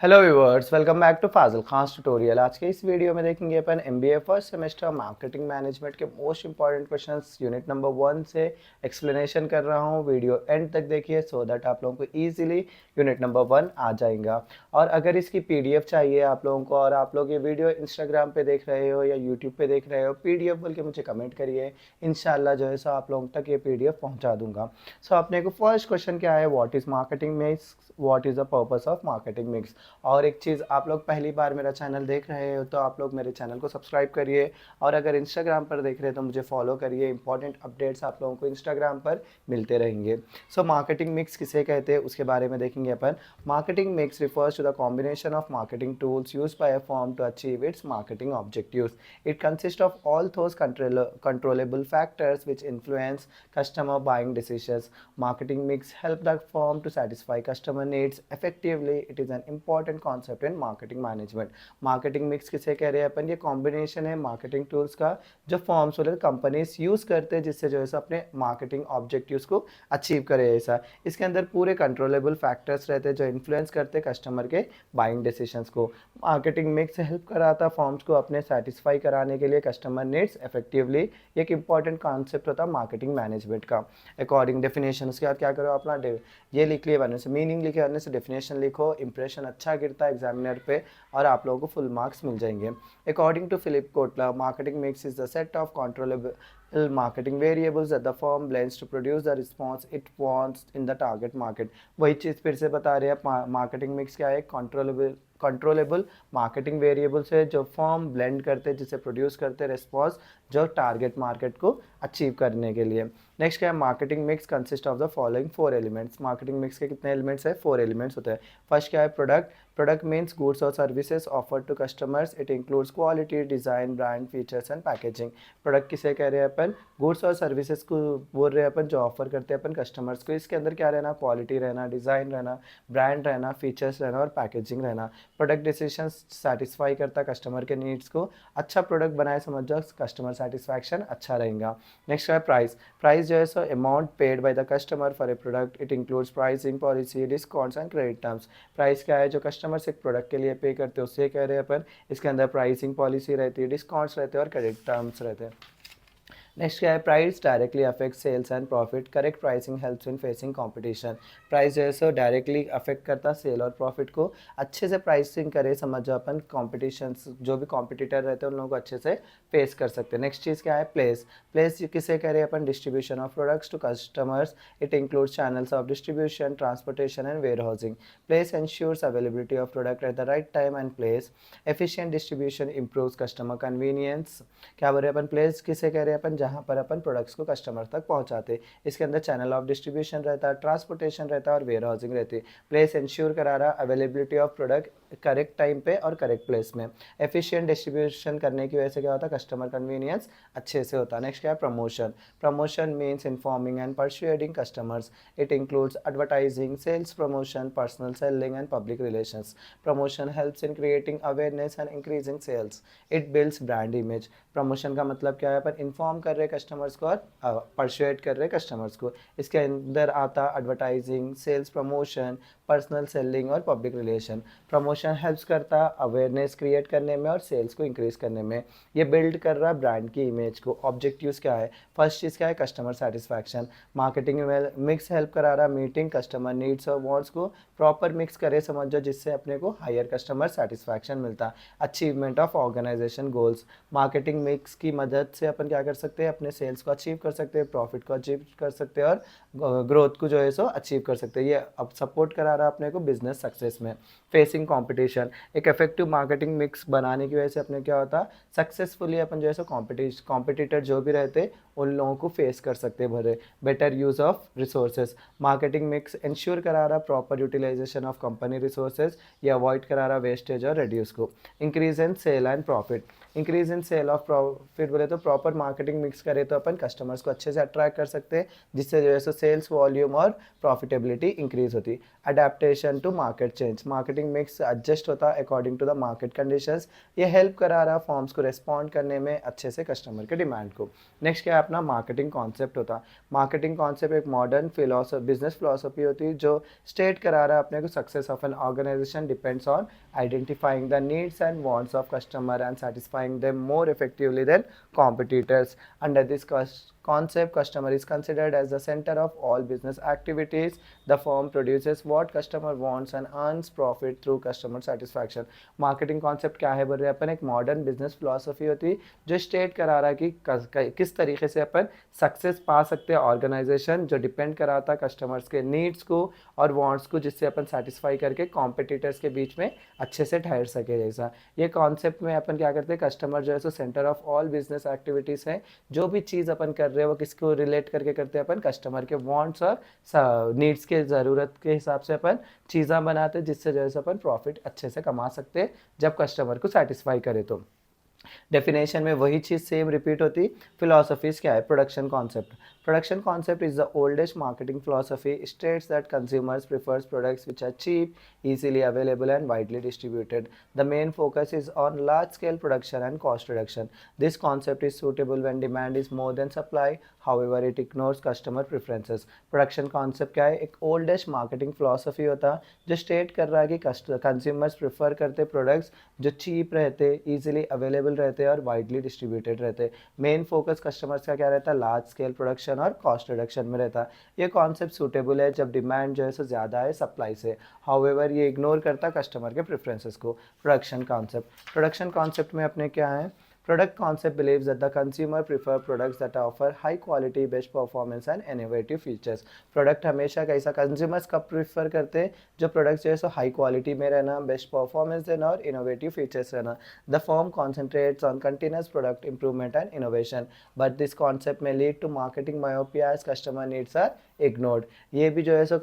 Hello viewers, welcome back to Fazil Khan tutorial. आज के इस वीडियो में देखेंगे अपन MBA first semester marketing management के most important questions unit number 1 से एक्सप्लेनेशन कर रहा हूँ। वीडियो एंड तक देखिए सो दैट आप लोगों को इजीली यूनिट नंबर 1 आ जाएगा। और अगर इसकी पीडीएफ चाहिए आप लोगों को और आप लोग ये वीडियो इंस्टाग्राम पे देख रहे हो या यूट्यूब पे देख रहे हो, पीडीएफ बोल के मुझे कमेंट करिए, इंशाल्लाह जो है सो आप लोगों तक ये पीडीएफ पहुँचा दूंगा। सो अपने को फर्स्ट क्वेश्चन क्या है, what is marketing mix, what is the purpose of marketing mix. और एक चीज़, आप लोग पहली बार मेरा चैनल देख रहे हो तो आप लोग मेरे चैनल को सब्सक्राइब करिए, और अगर इंस्टाग्राम पर देख रहे हो तो मुझे फॉलो करिए। इंपॉर्टेंट अपडेट्स आप लोगों को इंस्टाग्राम पर मिलते रहेंगे। सो मार्केटिंग मिक्स किसे कहते हैं उसके बारे में देखेंगे अपन। Marketing mix refers to the combination of marketing tools used by a firm to achieve its marketing objectives. It consist of all those controllable factors which influence customer buying decisions. Marketing mix help the firm to satisfy customer needs effectively. It is an important concept in marketing management. Marketing mix किसे कह रहे हैं अपन, ये combination है marketing tools का जो forms वाले companies use करते हैं जिससे जो है अपने मार्केटिंग ऑब्जेक्टिव्स को अचीव करे। ऐसा इसके अंदर पूरे कंट्रोलेबल फैक्टर्स रहते हैं जो इन्फ्लुएंस करते हैं कस्टमर के बाइंग डिसीजंस को। मार्केटिंग मिक्स हेल्प कराता फॉर्म्स को अपने सेटिस्फाई कराने के लिए कस्टमर नीड्स इफेक्टिवली। एक इंपॉर्टेंट कॉन्सेप्ट होता है मार्केटिंग मैनेजमेंट का। अकॉर्डिंग डेफिनेशन, उसके बाद क्या करो अपना ये लिख लिए बनने से, मीनिंग लिखे बनने से डेफिनेशन लिखो, इंप्रेशन अच्छा गिरता है एग्जामिनर पे और आप लोगों को फुल मार्क्स मिल जाएंगे। According to Philip Kotler, marketing mix is the set of controllable marketing variables that the firm blends to produce the response it wants in the target market। वही चीज़ फिर से बता रहे हैं, मार्केटिंग मिक्स क्या है, कंट्रोलेबल मार्केटिंग वेरिएबल्स है जो फॉर्म ब्लेंड करते हैं, जिसे प्रोड्यूस करते हैं रिस्पॉन्स जो टारगेट मार्केट को अचीव करने के लिए। नेक्स्ट क्या है, marketing mix consist of the following 4 elements. Marketing mix के कितने एलिमेंट्स है, 4 एलिमेंट्स होते हैं। फर्स्ट क्या है, प्रोडक्ट। प्रोडक्ट मीन्स गुड्स और services offered to customers. It includes quality, design, brand, features and packaging. Product किसे कह रहे हैं अपन, गुड्स और सर्विसेज को बोल रहे हैं अपन जो ऑफर करते हैं अपन कस्टमर्स को। इसके अंदर क्या रहना, क्वालिटी रहना, डिज़ाइन रहना, ब्रांड रहना, फीचर्स रहना और पैकेजिंग रहना। प्रोडक्ट डिसीजन सेटिस्फाई करता कस्टमर के नीड्स को। अच्छा प्रोडक्ट बनाए समझ जाओ, कस्टमर सेटिस्फैक्शन अच्छा रहेगा। नेक्स्ट है प्राइस। प्राइस जो है so amount paid by the customer for a product. It includes pricing policy, discounts and credit terms. Price क्या है, जो कस्टमर से एक प्रोडक्ट के लिए पे करते हैं उससे कह रहे हैं अपन। इसके अंदर प्राइसिंग पॉलिसी रहती है, डिस्काउंट्स रहते हैं और क्रेडिट टर्म्स रहते हैं। नेक्स्ट क्या है, price directly affect sales and profit. Correct pricing helps in facing competition. Price जो है सो डायरेक्टली अफेक्ट करता सेल और प्रॉफिट को। अच्छे से प्राइसिंग करे समझो अपन, कॉम्पिटिशन जो भी कॉम्पिटिटर रहते हैं उन लोगों को अच्छे से फेस कर सकते हैं। नेक्स्ट चीज़ क्या है, प्लेस। प्लेस किसे कह रहे हैं अपन, distribution of products to customers. It includes channels of distribution, transportation and warehousing. Place ensures availability of product at the right time and place. Efficient distribution improves customer convenience. क्या बोल रहे हैं अपन, place किसे कह रहे हैं अपन, जहाँ पर अपन प्रोडक्ट्स को कस्टमर तक पहुँचाते। इसके अंदर चैनल ऑफ डिस्ट्रीब्यूशन रहता है, ट्रांसपोर्टेशन रहता है और वेयर हाउसिंग रहती है। प्लेस इंश्योर करा रहा availability of product correct time पे और करेक्ट प्लेस में। एफिशिएंट डिस्ट्रीब्यूशन करने की वजह से क्या होता है, कस्टमर कन्वीनियंस अच्छे से होता है। नेक्स्ट क्या है, promotion. Promotion means informing and persuading customers. It includes advertising, sales promotion, personal selling and public relations. Promotion helps in creating awareness and increasing sales. It builds brand image. Promotion का मतलब क्या है, पर inform कर रहे customers को और persuade कर रहे कस्टमर्स को। इसके अंदर आता advertising, sales promotion, personal selling और पब्लिक रिलेशन। प्रमोशन हेल्प्स करता अवेयरनेस क्रिएट करने में और सेल्स को इंक्रीज करने में। ये बिल्ड कर रहा है ब्रांड की इमेज को। ऑब्जेक्टिव्स क्या है, फर्स्ट चीज़ क्या है, कस्टमर सेटिस्फैक्शन। मार्केटिंग में मिक्स हेल्प करा रहा मीटिंग कस्टमर नीड्स और वांट्स को। प्रॉपर मिक्स करे समझो जिससे अपने को हायर कस्टमर सेटिस्फैक्शन मिलता है। Achievement of organisation goals. Marketing mix की मदद से अपन क्या कर सकते हैं, अपने सेल्स को अचीव कर सकते हैं, प्रॉफिट को अचीव कर सकते हैं और ग्रोथ को जो है सो अचीव कर सकते हैं। ये अब सपोर्ट करा रहा है अपने को बिजनेस सक्सेस में। Facing competition. एक इफेक्टिव मार्केटिंग मिक्स बनाने की वजह से अपने क्या होता है, सक्सेसफुली अपन जो है सो कॉम्पिटिटर जो भी रहते उन लोगों को फेस कर सकते भरे। Better use of resources. Marketing mix ensure करा रहा proper utilisation of company resources. ये अवॉइड करा रहा वेस्टेज और रिड्यूस को। Increase in sale and profit. Increase in sale of profit बोले तो प्रॉपर मार्केटिंग मिक्स करे तो अपन कस्टमर्स को अच्छे से अट्रैक्ट कर सकते हैं जिससे जो है सो सेल्स वॉल्यूम और प्रॉफिटेबिलिटी इंक्रीज होती। Adaptation to market change. Marketing mix adjust होता है according to the market conditions. ये हेल्प करा रहा फॉर्म्स को रेस्पॉन्ड करने में अच्छे से कस्टमर के डिमांड को। नेक्स्ट क्या है अपना मार्केटिंग कॉन्सेप्ट होता। मार्केटिंग कॉन्सेप्ट एक मॉडर्न फिलोसफी बिजनेस फिलोसफी होती है जो स्टेट करा रहा है अपने को success of an organisation depends on identifying the needs and wants of customer and satisfying them more effectively than competitors. Under this concept, customer is considered as the center of all business activities. The firm produces what customer wants and earns profit through customer satisfaction. Marketing concept क्या है बोल रहे हैं अपन, एक modern business philosophy होती है जो state करा रहा है कि किस तरीके से अपन सक्सेस पा सकते हैं ऑर्गेनाइजेशन, जो डिपेंड कराता है कस्टमर्स के नीड्स को और वांट्स को, जिससे अपन सेटिस्फाई करके कॉम्पिटिटर्स के बीच में अच्छे से ठहर सके। जैसा ये कॉन्सेप्ट में अपन क्या करते हैं, कस्टमर जो है so centre of all business activities है। जो भी चीज़ अपन कर रहे हैं वो किसको रिलेट करके करते हैं, अपन कस्टमर के वांट्स और नीड्स के ज़रूरत के हिसाब से अपन चीज़ें बनाते हैं, जिससे जो है सो अपन प्रॉफिट अच्छे से कमा सकते हैं जब कस्टमर को सेटिस्फाई करे। तो डेफिनेशन में वही चीज़ सेम रिपीट होती। फिलोसफीज क्या है, production concept. Production concept is the oldest marketing philosophy, states that consumers prefers products which are cheap, easily available and widely distributed. The main focus is on large scale production and cost reduction. This concept is suitable when demand is more than supply, however it ignores customer preferences. Production concept क्या है, एक oldest marketing philosophy होता जो state कर रहा है कि consumers prefer करते प्रोडक्ट्स जो चीप रहते, इजीली अवेलेबल रहते और वाइडली डिस्ट्रीब्यूटेड रहते। मेन फोकस कस्टमर्स का क्या रहता है, लार्ज स्केल प्रोडक्शन और कॉस्ट रिडक्शन में रहता। ये कॉन्सेप्ट सूटेबल है जब डिमांड जो है सो ज़्यादा है सप्लाई से, हाउएवर ये इग्नोर करता कस्टमर के प्रेफरेंसेस को। प्रोडक्शन कॉन्सेप्ट में अपने क्या है, product concept believes that the consumer prefer products that offer high quality, best performance and innovative features. Product हमेशा कैसा कंज्यूमर्स कब प्रीफर करते हैं, जो प्रोडक्ट्स जो है सो हाई क्वालिटी में रहना, बेस्ट परफॉर्मेंस देना और इनोवेटिव फीचर्स रहना। The firm concentrates on continuous product improvement and innovation, but this concept may lead to marketing myopia as customer needs are ignored. ये भी जो है सो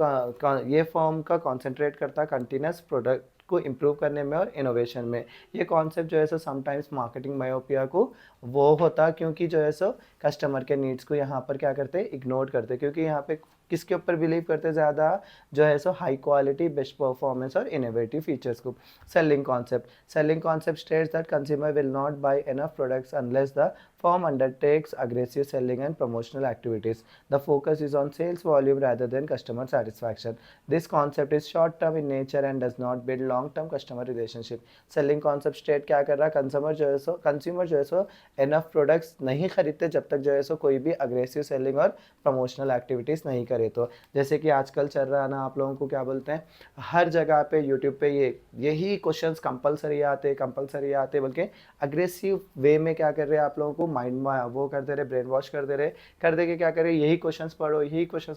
ये फर्म का कॉन्सेंट्रेट करता है कंटिन्यूस प्रोडक्ट को इम्प्रूव करने में और इनोवेशन में। ये कॉन्सेप्ट जो है सो समटाइम्स मार्केटिंग मायोपिया को वो होता, क्योंकि जो है सो कस्टमर के नीड्स को यहाँ पर क्या करते, इग्नोर करते, क्योंकि यहाँ पे किसके ऊपर बिलीव करते ज़्यादा, जो है so high quality, best performance और इनोवेटिव फीचर्स को। Selling concept states that consumer will not buy enough products unless the firm undertakes aggressive selling and promotional activities. The focus is on sales volume rather than customer satisfaction. This concept is short term in nature and does not build long term customer relationship. Selling concept state क्या कर रहा है, consumer जो है सो enough products नहीं खरीदते जब तक जो है सो कोई भी अग्रेसिव सेलिंग और प्रमोशनल एक्टिविटीज़ नहीं करे। तो जैसे कि आजकल चल रहा है ना, आप लोगों को क्या बोलते हैं, हर जगह पे यूट्यूब पे यही क्वेश्चंस कंपलसरी आते बल्कि अग्रेसिव वे में क्या कर रहे हैं, आप लोगों को माइंड में वो कर दे रहे, ब्रेन वॉश कर दे के क्या करे, यही क्वेश्चंस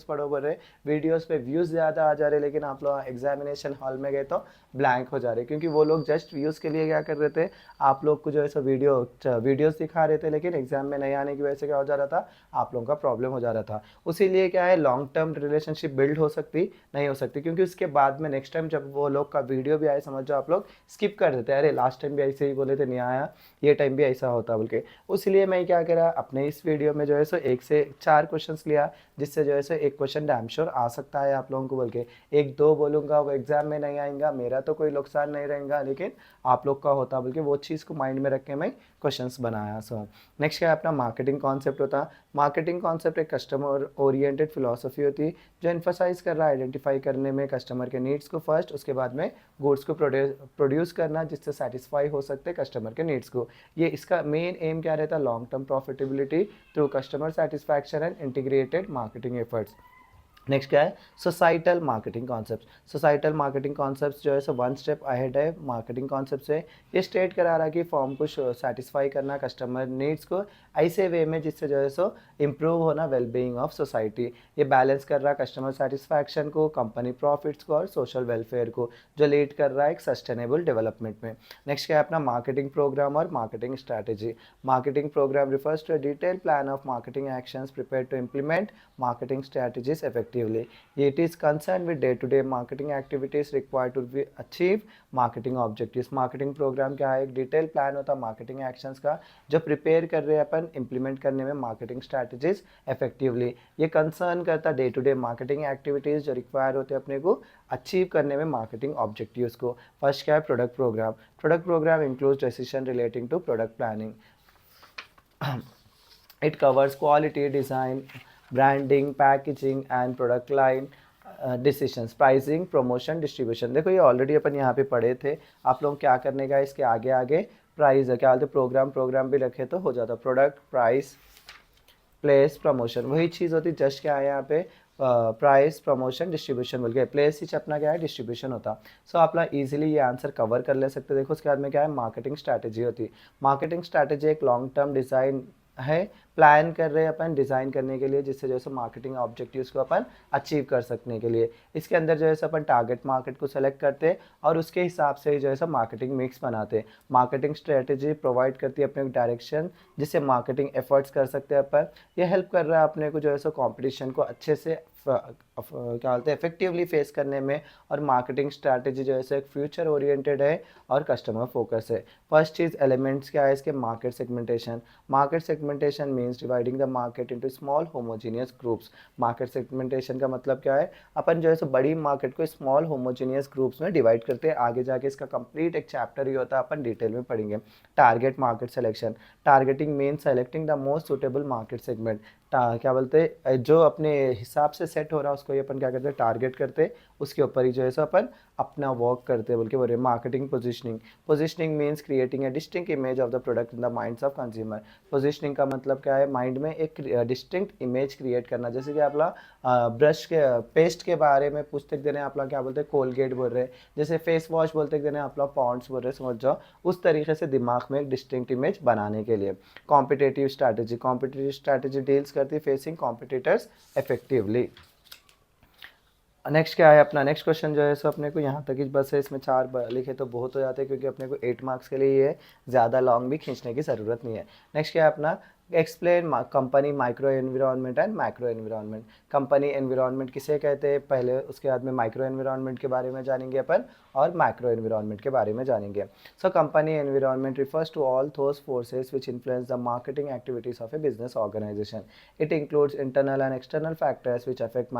पढ़ो बोल रहे, वीडियोस पे व्यूज़ ज़्यादा आ जा रहे, लेकिन आप लोग एग्जामिनेशन हॉल में गए तो ब्लैंक हो जा रहे, क्योंकि वो लोग जस्ट व्यूज़ के लिए क्या कर रहे थे, आप लोग को जो है सो वीडियोस दिखा रहे थे, लेकिन एग्जाम में नहीं आने की वजह से क्या हो जा रहा था, आप लोगों का प्रॉब्लम हो जा रहा था। उसीलिए क्या है, लॉन्ग टर्म रिलेशनशिप बिल्ड हो सकती नहीं हो सकती, क्योंकि उसके बाद में नेक्स्ट टाइम जब वो लोग का वीडियो भी आए, समझ जाओ आप लोग स्किप कर देते हैं, अरे लास्ट टाइम भी ऐसे ही बोले थे नहीं आया, ये टाइम भी ऐसा होता बोल के। उसलिए मैं क्या करा, अपने इस वीडियो में जो है सो 1 से 4 क्वेश्चंस लिया, जिससे जो है सो एक क्वेश्चन डैम श्योर आ सकता है आप लोगों को बोल के। 1-2 बोलूँगा वो एग्जाम में नहीं आएगा, मेरा तो कोई नुकसान नहीं रहेगा, लेकिन आप लोग का होता बोल के वो चीज़ को माइंड में रख के मैं क्वेश्चंस बनाया। सो नेक्स्ट क्या है, अपना मार्केटिंग कॉन्सेप्ट होता। मार्केटिंग कॉन्सेप्ट एक कस्टमर ओरिएंटेड फिलोसफी होती है जो एम्फोसाइज कर रहा है आइडेंटिफाई करने में कस्टमर के नीड्स को फर्स्ट, उसके बाद में गुड्स को प्रोड्यूस करना जिससे सेटिस्फाई हो सकते कस्टमर के नीड्स को। ये इसका मेन एम क्या रहता है, long term profitability through customer satisfaction and integrated marketing efforts. Next क्या है, societal marketing concept. Societal marketing concept जो है सो 1 स्टेप अहेड है मार्केटिंग कॉन्सेप्ट से। ये स्टेट करा रहा है कि फॉर्म को सेटिस्फाई करना कस्टमर नीड्स को ऐसे वे में जिससे जो है सो इम्प्रूव होना वेलबींग ऑफ सोसाइटी। ये बैलेंस कर रहा है कस्टमर सेटिस्फैक्शन को, कंपनी प्रॉफिट्स को और सोशल वेलफेयर को, जो लीड कर रहा है एक सस्टेनेबल डेवलपमेंट में। नेक्स्ट क्या है, अपना मार्केटिंग प्रोग्राम और marketing strategy. Marketing programme refers to a detail plan of marketing actions prepared to implement marketing strategies effectively. It is concerned with day-to-day marketing activities required to achieve marketing objectives. Marketing program क्या है, एक detail plan होता है marketing actions का जो prepare कर रहे हैं अपन इम्प्लीमेंट करने में मार्केटिंग स्ट्रैटेजीज इफेक्टिवली। ये कंसर्न करता है day to day marketing activities जो रिक्वायर होते हैं अपने को अचीव करने में मार्केटिंग ऑब्जेक्टिव्स को। फर्स्ट क्या है, product programme includes decision relating to product planning. It covers quality, design, branding, packaging and product line decisions, pricing, promotion, distribution. देखो ये ऑलरेडी अपन यहाँ पे पढ़े थे। आप लोग क्या करने का, इसके आगे आगे प्राइस है, क्या बोलते प्रोग्राम भी रखे तो हो जाता। प्रोडक्ट, प्राइस, प्लेस, प्रमोशन, वही चीज़ होती। जस्ट क्या है यहाँ पे, प्राइस, प्रमोशन, डिस्ट्रीब्यूशन बोल के। प्लेस ही अपना क्या है, डिस्ट्रीब्यूशन होता। सो आप लोग ईजिली ये आंसर कवर कर ले सकते। देखो उसके बाद में क्या है, मार्केटिंग स्ट्रैटेजी होती। मार्केटिंग स्ट्रैटेजी एक लॉन्ग टर्म डिज़ाइन है, प्लान कर रहे हैं अपन डिज़ाइन करने के लिए, जिससे जो है मार्केटिंग ऑब्जेक्टिव्स को अपन अचीव कर सकने के लिए। इसके अंदर जो है अपन टारगेट मार्केट को सेलेक्ट करते हैं और उसके हिसाब से जो है मार्केटिंग मिक्स बनाते हैं। मार्केटिंग स्ट्रेटेजी प्रोवाइड करती है अपने डायरेक्शन, जिससे मार्केटिंग एफर्ट्स कर सकते हैं अपन। ये हेल्प कर रहा है अपने को जो है कंपटीशन को अच्छे से क्या बोलते हैं इफेक्टिवली फेस करने में। और मार्केटिंग स्ट्रैटेजी जो है एक फ्यूचर ओरिएंटेड है और कस्टमर फोकस है। फर्स्ट चीज़ एलिमेंट्स क्या है इसके, market segmentation. Market segmentation means dividing the market into small homogeneous groups. Market segmentation का मतलब क्या है, अपन जो है बड़ी मार्केट को स्मॉल होमोजीनियस ग्रुप्स में डिवाइड करते हैं। आगे जाके इसका कंप्लीट एक चैप्टर ही होता है, अपन डिटेल में पढ़ेंगे। Target market selection. Targeting means selecting the most suitable market segment. क्या बोलते हैं, जो अपने हिसाब से सेट हो रहा है उसको ही अपन क्या करते हैं, टारगेट करते हैं। उसके ऊपर ही जो है अपन अपना वर्क करते हैं बोल के बोल रहे। Marketing positioning. Positioning means creating a distinct image of the product in the minds of consumer. Positioning का मतलब क्या है, माइंड में एक डिस्टिंक्ट इमेज क्रिएट करना। जैसे कि आप ब्रश के पेस्ट के बारे में पूछते देने आप लोग क्या बोलते हैं, कोलगेट बोल रहे हैं। जैसे फेस वॉश बोलते देने आप लोग पॉन्ड्स बोल रहे हैं, समझ जाओ। उस तरीके से दिमाग में एक डिस्टिंक्ट इमेज बनाने के लिए। Competitive strategy. Competitive strategy deals करती है फेसिंग कॉम्पिटिटर्स इफेक्टिवली। नेक्स्ट क्या है अपना, नेक्स्ट क्वेश्चन जो है सो अपने को यहाँ तक ही बस है। इसमें 4 लिखे तो बहुत हो जाते हैं, क्योंकि अपने को 8 मार्क्स के लिए ये है, ज़्यादा लॉन्ग भी खींचने की ज़रूरत नहीं है। नेक्स्ट क्या है अपना, explain company micro environment and macro environment. Company environment किसे कहते हैं पहले, उसके बाद में माइक्रो एनवायरनमेंट के बारे में जानेंगे अपन और मैक्रो एनवायरनमेंट के बारे में जानेंगे। So company environment refers to all those forces which influence the marketing activities of a business organisation. It includes internal and external factors which affect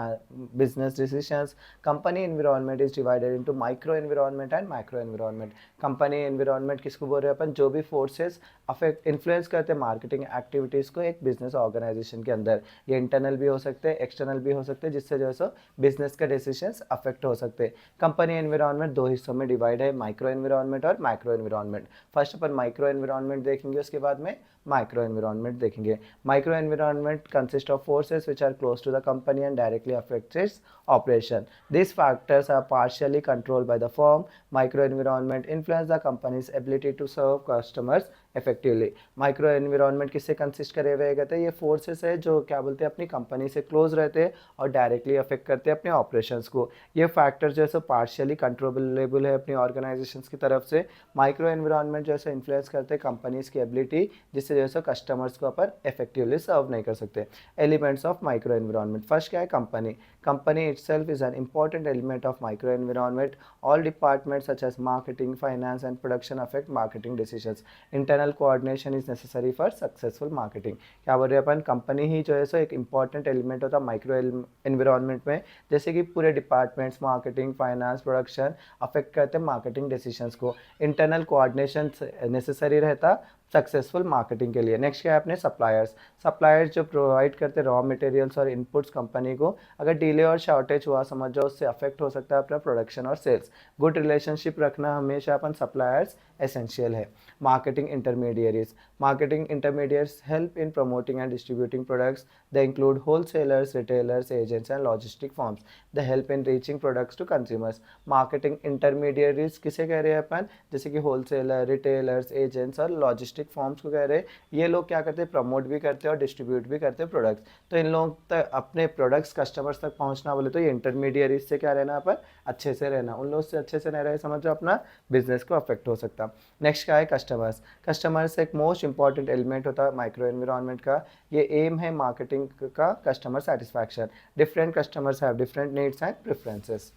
business decisions. Company environment is divided into micro environment and macro environment. Company environment किसको बोल रहे हैं अपन, जो भी forces affect influence करते हैं marketing activities को एक बिजनेस ऑर्गेनाइजेशन के अंदर। ये इंटरनल भी हो सकते हैं, एक्सटर्नल भी हो सकते हैं, जिससे जो है सो बिजनेस के डिसीजंस अफेक्ट हो सकते हैं। कंपनी एनवायरनमेंट 2 हिस्सों में डिवाइड है, माइक्रो एनवायरनमेंट और मैक्रो एनवायरनमेंट। फर्स्ट अपन माइक्रो एनवायरनमेंट देखेंगे, उसके बाद में माइक्रो एनवायरनमेंट देखेंगे। Micro environment consist of forces which are close to the company and directly affects its operation. These factors are partially controlled by the firm. Microenvironment influence the company's ability to serve customers effectively. Micro environment किससे consist करे हुए कहते हैं, ये forces है जो क्या बोलते हैं अपनी कंपनी से क्लोज रहते हैं और डायरेक्टली अफेक्ट करते हैं अपने ऑपरेशंस को। ये फैक्टर जो है पार्शियली कंट्रोलेबल है अपनी ऑर्गेनाइजेशंस की तरफ से। माइक्रो एनवायरनमेंट जो है इन्फ्लुएंस करते हैं कंपनीज की एबिलिटी, जिससे जो है कस्टमर्स को अपन इफेक्टिवली सर्व नहीं कर सकते। Elements of micro environment, first क्या है, company. Company itself is an important element of microenvironment. All departments such as marketing, finance and production affect marketing decisions. Internal coordination is necessary for successful marketing. क्या बोल रहे हैं अपन, company ही जो है सो एक important element होता है माइक्रो एनवायरनमेंट में। जैसे कि पूरे departments marketing, finance, production affect करते हैं मार्केटिंग डिसीजंस को। इंटरनल कोऑर्डिनेशन नेसेसरी रहता सक्सेसफुल मार्केटिंग के लिए। नेक्स्ट क्या है अपने सप्लायर्स। सप्लायर्स जो प्रोवाइड करते रॉ मटेरियल्स और इनपुट्स कंपनी को, अगर डिले और शॉर्टेज हुआ समझ जाओ, उससे अफेक्ट हो सकता है अपना प्रोडक्शन और सेल्स। गुड रिलेशनशिप रखना हमेशा अपन सप्लायर्स एसेंशियल है। Marketing intermediaries. Marketing intermediates help in promoting and distributing products. They include wholesalers, retailers, agents and logistic firms. They help in reaching products to consumers. Marketing intermediaries किसे कह रहे हैं अपन, जैसे कि होलसेलर, रिटेलर्स, एजेंट्स और logistic forms को कह रहे हैं। ये लोग क्या करते हैं, प्रमोट भी करते हैं और डिस्ट्रीब्यूट भी करते हैं प्रोडक्ट्स। तो इन लोगों तक अपने प्रोडक्ट्स कस्टमर्स तक पहुंचना बोले तो ये इंटरमीडियरीज से क्या रहना अपन, अच्छे से रहना। उन लोगों से अच्छे से नहीं रहे समझो अपना बिजनेस को अफेक्ट हो सकता। नेक्स्ट क्या है, कस्टमर्स। कस्टमर्स एक मोस्ट इंपॉर्टेंट एलिमेंट होता है माइक्रो एनवायरनमेंट का। ये एम है मार्केटिंग का customer satisfaction. Different customers have different needs and preferences.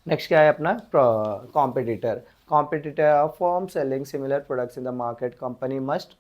Next क्या है अपना, competitor. Competitor form selling similar products in the market. Company must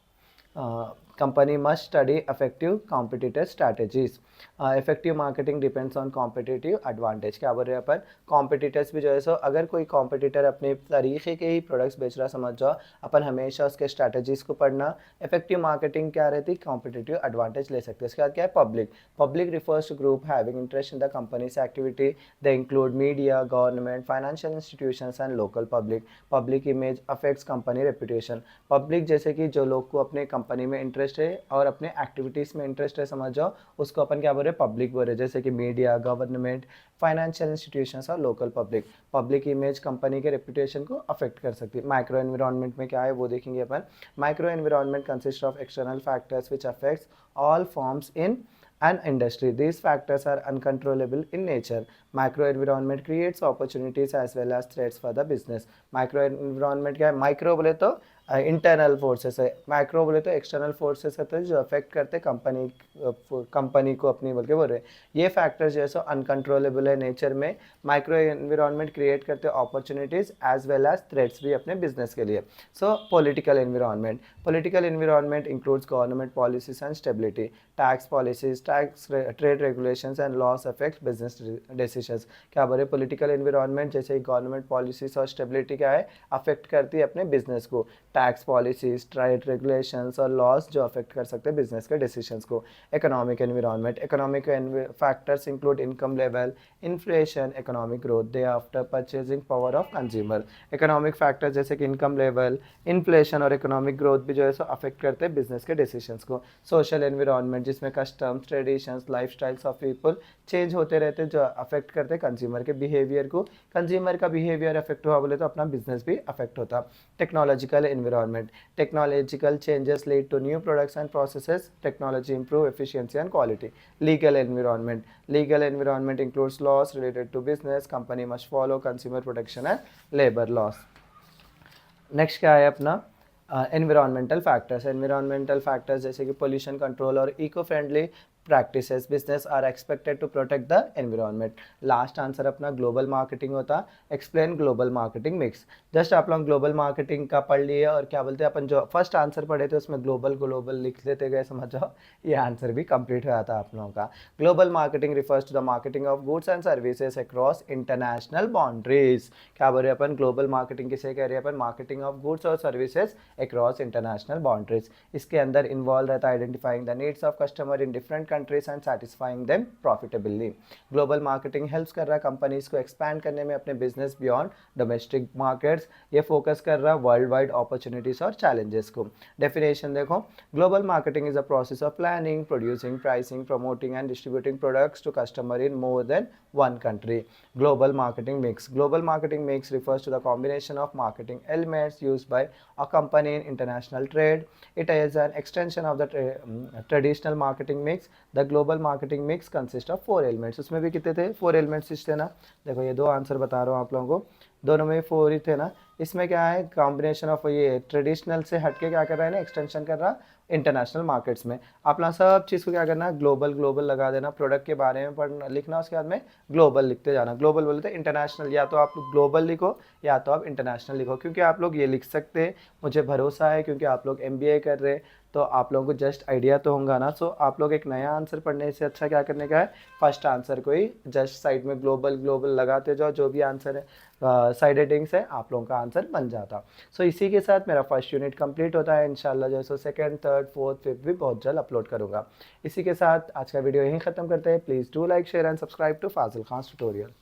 company must study effective competitive strategies. Effective marketing depends on competitive advantage. क्या बोल रहे हैं अपन, competitors भी जो है सो अगर कोई कॉम्पिटिटर अपने तरीके के ही प्रोडक्ट्स बेच रहा समझ जाओ, अपन हमेशा उसके स्ट्रैटेजीज को पढ़ना। इफेक्टिव मार्केटिंग क्या रहती, कॉम्पिटिटिव एडवांटेज ले सकते हैं। इसके बाद क्या है, public. Public refers to group having interest in the company's activity. They include media, government, financial institutions and local public. Public image affects company reputation. Public जैसे कि जो लोग को अपने कंपनी में इंटरेस्ट है और अपने एक्टिविटीज़ में इंटरेस्ट है समझ जाओ, उसको अपन क्या बोल रहे हैं, पब्लिक बोल रहे हैं। जैसे कि मीडिया, गवर्नमेंट, फाइनेंशियल इंस्टीट्यूशंस और local public. Public image company के रेपुटेशन को अफेक्ट कर सकती है। माइक्रो एनवायरनमेंट में क्या है वो देखेंगे अपन। Micro environment consist of external factors which affects all forms in an industry. These factors are uncontrollable in nature. Microenvironment creates opportunities as well as threats for the business. Microenvironment क्या है, micro बोले तो internal forces है, micro बोले तो external forces है, तो जो अफेक्ट करते कंपनी को अपनी बोल के बोल रहे हैं। ये फैक्टर्स जो है सो अनकंट्रोलेबल है नेचर में। माइक्रो एनवायरनमेंट क्रिएट करते opportunities as well as threats भी अपने बिजनेस के लिए। So political environment. Political environment includes government policies and stability. Tax policies, tax trade regulations and laws affect business decisions. क्या बोले, political environment जैसे government policies और stability क्या है, अफेक्ट करती है अपने बिजनेस को। टैक्स पॉलिसीज, ट्रेड रेगुलेशंस और लॉस जो अफेक्ट कर सकते हैं बिजनेस के डिसीजंस को। Economic environment. Economic factors include income level, inflation, economic growth, they after purchasing power of consumer. Economic factors जैसे कि इनकम लेवल, इन्फ्लेशन और इकोनॉमिक ग्रोथ भी जो है सो अफेक्ट करते हैं बिजनेस के डिसीजंस को। सोशल एनवायरनमेंट जिसमें customs, traditions, life styles of people change होते रहते हैं जो अफेक्ट करते हैं कंज्यूमर के बिहेवियर को। कंज्यूमर का बिहेवियर अफेक्ट हुआ बोले तो अपना बिजनेस भी अफेक्ट होता। Technological environment. Technological changes lead to new products and processes. Technology improve efficiency and quality. Legal environment. Legal environment includes laws related to business, company must follow consumer protection and labour laws. Next क्या है अपना, environmental factors. Environmental factors जैसे कि pollution control और eco friendly practices business are expected to protect the environment. Last answer अपना global marketing होता। Explain global marketing mix. Just आप लोग ग्लोबल मार्केटिंग का पढ़ लिए और क्या बोलते हैं अपन जो फर्स्ट आंसर पढ़े थे उसमें ग्लोबल ग्लोबल लिख लेते गए समझ जाओ, ये आंसर भी कंप्लीट हो जाता आप लोगों का। Global marketing refers to the marketing of goods and services across international boundaries. क्या बोल रहे हैं अपन, ग्लोबल मार्केटिंग किसे कह रहे हैं अपन, मार्केटिंग ऑफ गुड्स और सर्विसेज अक्रॉस इंटरनेशनल बाउंड्रीज। इसके अंदर इन्वॉल्व रहता है identifying the needs of customer in different countries and satisfying them profitably. Global marketing helps कर रहा है कंपनीज को एक्सपैंड करने में अपने बिजनेस बियॉन्ड डोमेस्टिक मार्केट्स। ये फोकस कर रहा है वर्ल्ड वाइड अपॉर्चुनिटीज और चैलेंजेस को। डेफिनेशन देखो, global marketing is a process of planning, producing, pricing, promoting and distributing products to customer in more than one country. Global marketing mix. Global marketing mix refers to the combination of marketing elements used by a company in international trade. It is an extension of the traditional marketing mix. The global marketing mix consists of 4 elements. उसमें भी कितने थे, 4 elements थे ना। देखो ये 2 answer बता रहा हूँ आप लोगों को, दोनों में 4 ही थे ना। इसमें क्या है, कॉम्बिनेशन ऑफ ये ट्रेडिशनल से हटके क्या कर रहा है ना, एक्सटेंशन कर रहा इंटरनेशनल मार्केट्स में। अपना सब चीज़ को क्या करना, ग्लोबल ग्लोबल लगा देना, प्रोडक्ट के बारे में पढ़ना लिखना, उसके बाद में ग्लोबल लिखते जाना। ग्लोबल बोलते हैं इंटरनेशनल, या तो आप ग्लोबल लिखो या तो आप इंटरनेशनल लिखो, क्योंकि आप लोग ये लिख सकते हैं, मुझे भरोसा है क्योंकि आप लोग MBA कर रहे हैं तो आप लोगों को जस्ट आइडिया तो होगा ना। सो आप लोग एक नया आंसर पढ़ने से अच्छा क्या करने का है, फर्स्ट आंसर को ही जस्ट साइड में ग्लोबल ग्लोबल लगाते जाओ, जो भी आंसर है साइड हेडिंग्स है आप लोगों का आंसर बन जाता। सो इसी के साथ मेरा फर्स्ट यूनिट कंप्लीट होता है। इंशाल्लाह जो so second, third, fourth, fifth भी बहुत जल्द अपलोड करूँगा। इसी के साथ आज का वीडियो यहीं ख़त्म करते हैं। Please do like, share and subscribe to Fazil Khan tutorial.